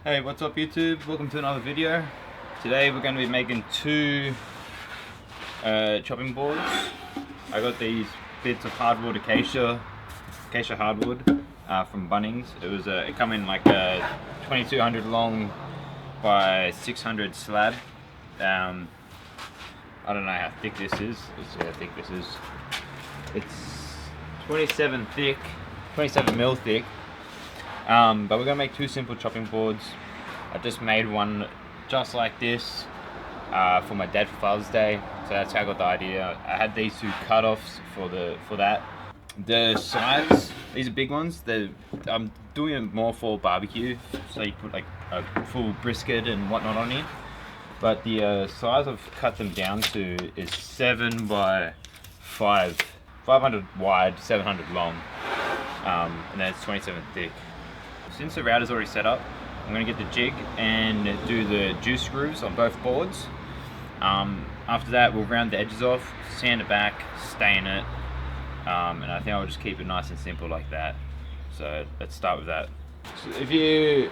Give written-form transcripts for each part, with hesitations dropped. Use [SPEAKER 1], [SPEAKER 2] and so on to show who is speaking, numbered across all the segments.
[SPEAKER 1] Hey, what's up YouTube? Welcome to another video. Today we're going to be making two chopping boards. I got these bits of hardwood acacia hardwood from Bunnings. It come in like a 2200 long by 600 slab. I don't know how thick this is. Let's see how thick this is. It's 27 mil thick. But we're gonna make two simple chopping boards. I just made one just like this for my dad for Father's Day, so that's how I got the idea. I had these two cut-offs for that. The sides, these are big ones. I'm doing it more for barbecue, so you put like a full brisket and whatnot on here. But the size I've cut them down to is 7 by 5, 500 wide, 700 long, and then it's 27 thick. Since the router's already set up, I'm going to get the jig and do the juice screws on both boards. After that, we'll round the edges off, sand it back, stain it, and I think I'll just keep it nice and simple like that. So let's start with that. So if you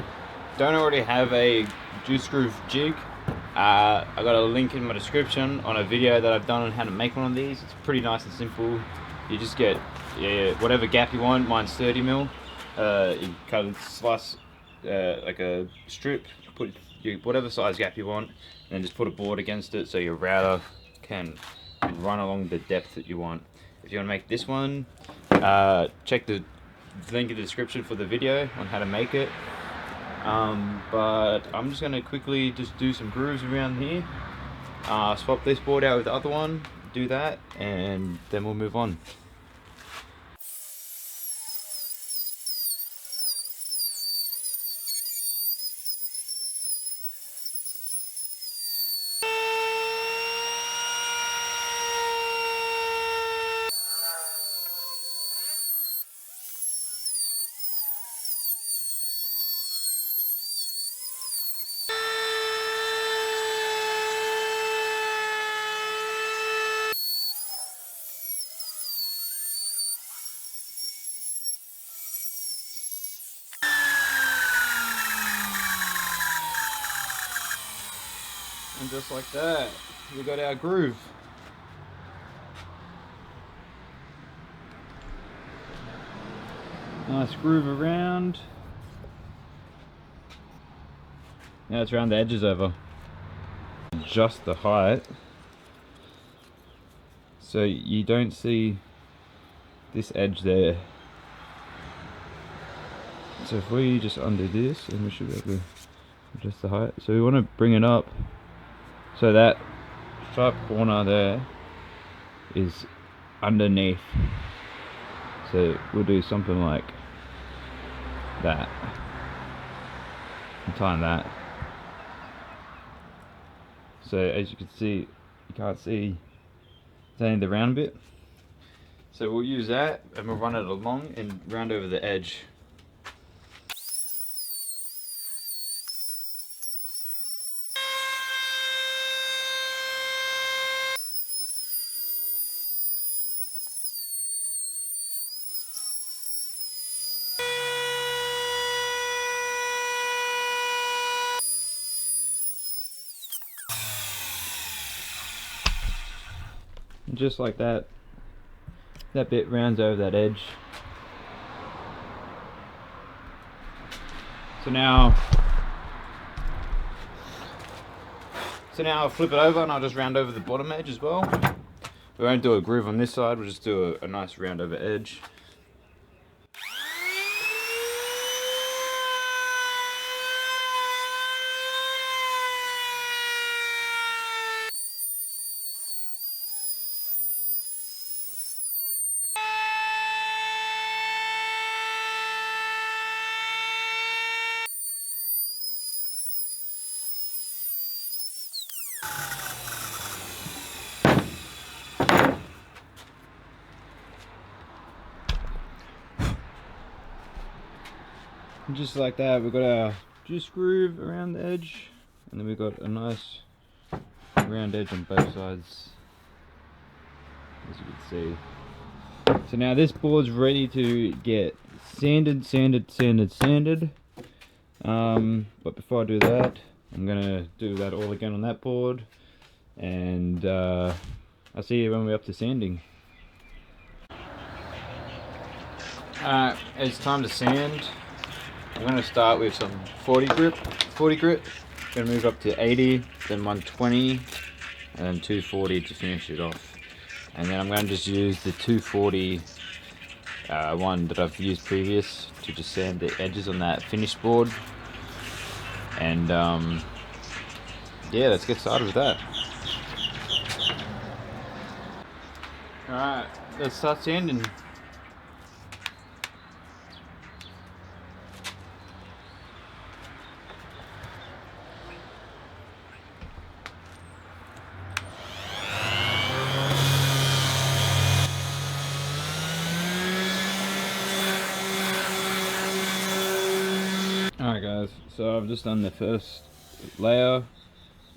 [SPEAKER 1] don't already have a juice screw jig, I got a link in my description on a video that I've done on how to make one of these. It's pretty nice and simple. You just get whatever gap you want. Mine's 30 mil. You cut a slice like a strip, put whatever size gap you want, and then just put a board against it so your router can run along the depth that you want. If you want to make this one, check the link in the description for the video on how to make it. But I'm just going to quickly just do some grooves around here, swap this board out with the other one, do that, and then we'll move on. And just like that, we got our groove. Nice groove around. Now let's round the edges over. Adjust the height so you don't see this edge there. So if we just undo this, and we should be able to adjust the height. So we want to bring it up so that sharp corner there is underneath. So we'll do something like that and time that. So as you can see, you can't see, it's only the round bit. So we'll use that and we'll run it along and round over the edge. And just like that, that bit rounds over that edge. So now I'll flip it over and I'll just round over the bottom edge as well. We won't do a groove on this side, we'll just do a nice round over edge. And just like that, we've got our juice groove around the edge, and then we've got a nice round edge on both sides, as you can see. So now this board's ready to get sanded. But before I do that, I'm gonna do that all again on that board, and I'll see you when we're up to sanding. Alright, it's time to sand. I'm gonna start with some 40 grit. Gonna move up to 80, then 120, and then 240 to finish it off. And then I'm gonna just use the 240 one that I've used previous to just sand the edges on that finished board. And yeah, let's get started with that. Alright, let's start sanding. Alright guys, so I've just done the first layer.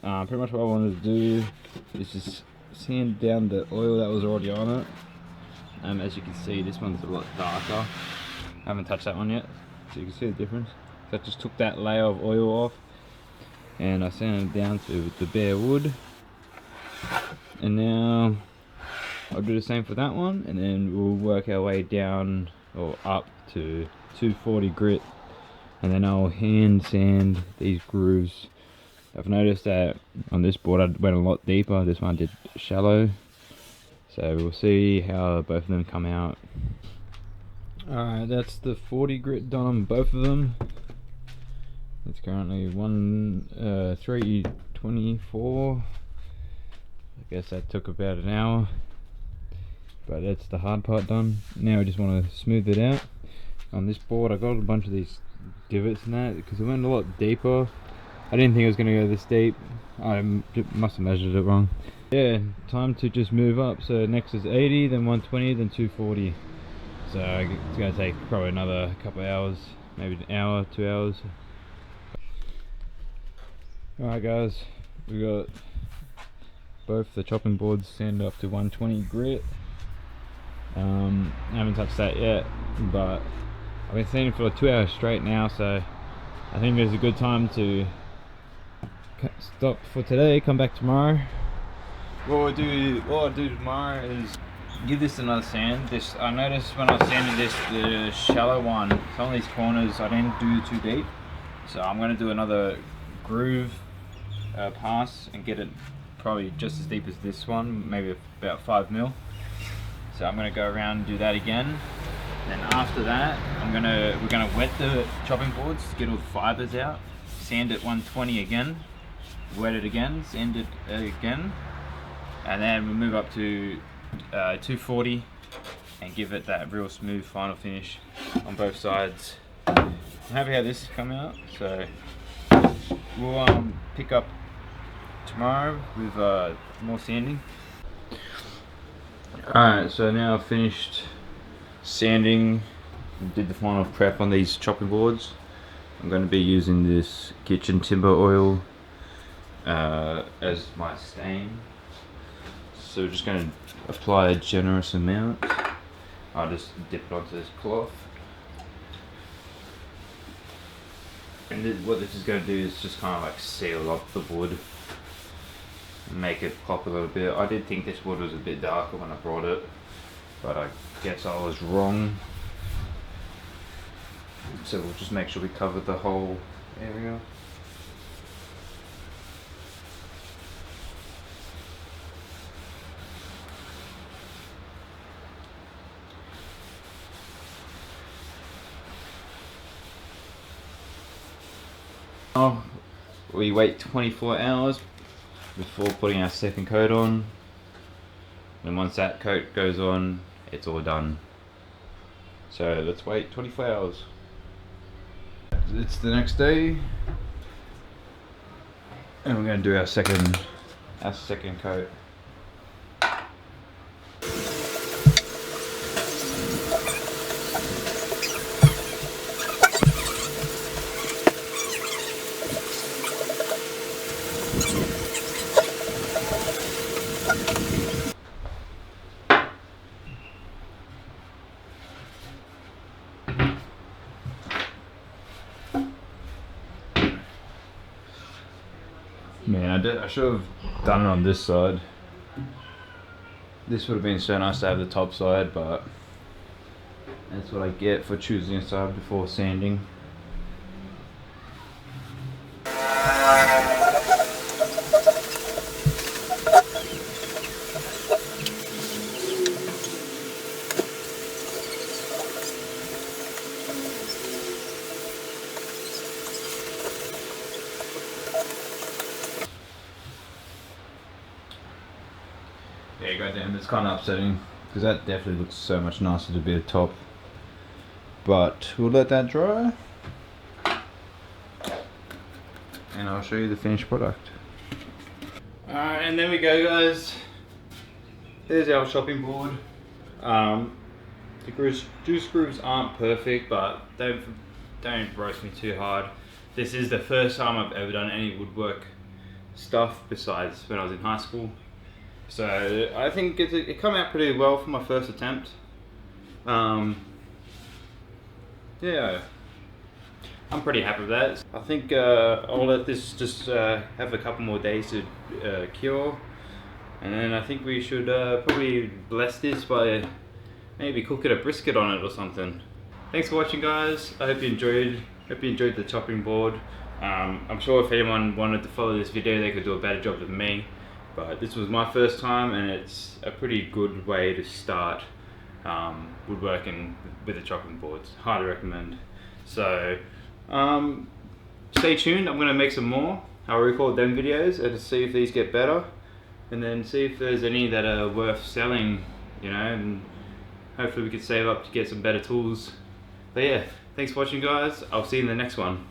[SPEAKER 1] Pretty much what I wanted to do is just sand down the oil that was already on it. As you can see, this one's a lot darker. I haven't touched that one yet, so you can see the difference. So I just took that layer of oil off and I sanded it down to the bare wood. And now I'll do the same for that one, and then we'll work our way down or up to 240 grit. And then I'll hand sand these grooves. I've noticed that on this board I went a lot deeper, this one did shallow. So we'll see how both of them come out. Alright, that's the 40 grit done on both of them. It's currently 3:24. I guess that took about an hour. But that's the hard part done. Now I just want to smooth it out. On this board I got a bunch of these divots and that because it went a lot deeper. I didn't think it was going to go this deep. I must have measured it wrong. Yeah, time to just move up. So next is 80, then 120, then 240. So it's going to take probably another couple of hours, maybe an hour, 2 hours. Alright guys, we got both the chopping boards sanded up to 120 grit. I haven't touched that yet, but I've been sanding for 2 hours straight now, so I think there's a good time to stop for today, come back tomorrow. What I'll do tomorrow is give this another sand. I noticed when I was sanding this, the shallow one, some of these corners I didn't do too deep. So I'm going to do another groove pass and get it probably just as deep as this one, maybe about 5 mil. So I'm going to go around and do that again. Then after that, we're gonna wet the chopping boards to get all the fibers out. Sand it 120 again, wet it again, sand it again, and then we'll move up to 240 and give it that real smooth final finish on both sides. I'm happy how this has come out. So we'll pick up tomorrow with more sanding. Alright, so now I've finished sanding, did the final prep on these chopping boards. I'm going to be using this kitchen timber oil as my stain. So we're just going to apply a generous amount. I'll just dip it onto this cloth. And what this is going to do is just kind of like seal up the wood, make it pop a little bit. I did think this wood was a bit darker when I brought it, but I guess I was wrong. So we'll just make sure we cover the whole area. Oh, we wait 24 hours before putting our second coat on. And once that coat goes on, it's all done. So let's wait 24 hours. It's the next day, and we're going to do our second coat. Man, I should have done it on this side. This would have been so nice to have the top side, but that's what I get for choosing a side before sanding. Yeah, goddamn, it's kind of upsetting because that definitely looks so much nicer to be a top. But we'll let that dry, and I'll show you the finished product. Alright, and there we go, guys. There's our chopping board. The juice grooves aren't perfect, but don't roast me too hard. This is the first time I've ever done any woodwork stuff besides when I was in high school. So I think it came out pretty well for my first attempt. Yeah, I'm pretty happy with that. I think I'll let this just have a couple more days to cure, and then I think we should probably bless this by maybe cooking a brisket on it or something. Thanks for watching, guys. I hope you enjoyed the chopping board. I'm sure if anyone wanted to follow this video, they could do a better job than me. But this was my first time, and it's a pretty good way to start woodworking with the chopping boards. Highly recommend. So stay tuned. I'm going to make some more. I'll record them videos and see if these get better, and then see if there's any that are worth selling, you know, and hopefully we can save up to get some better tools. But yeah, thanks for watching, guys. I'll see you in the next one.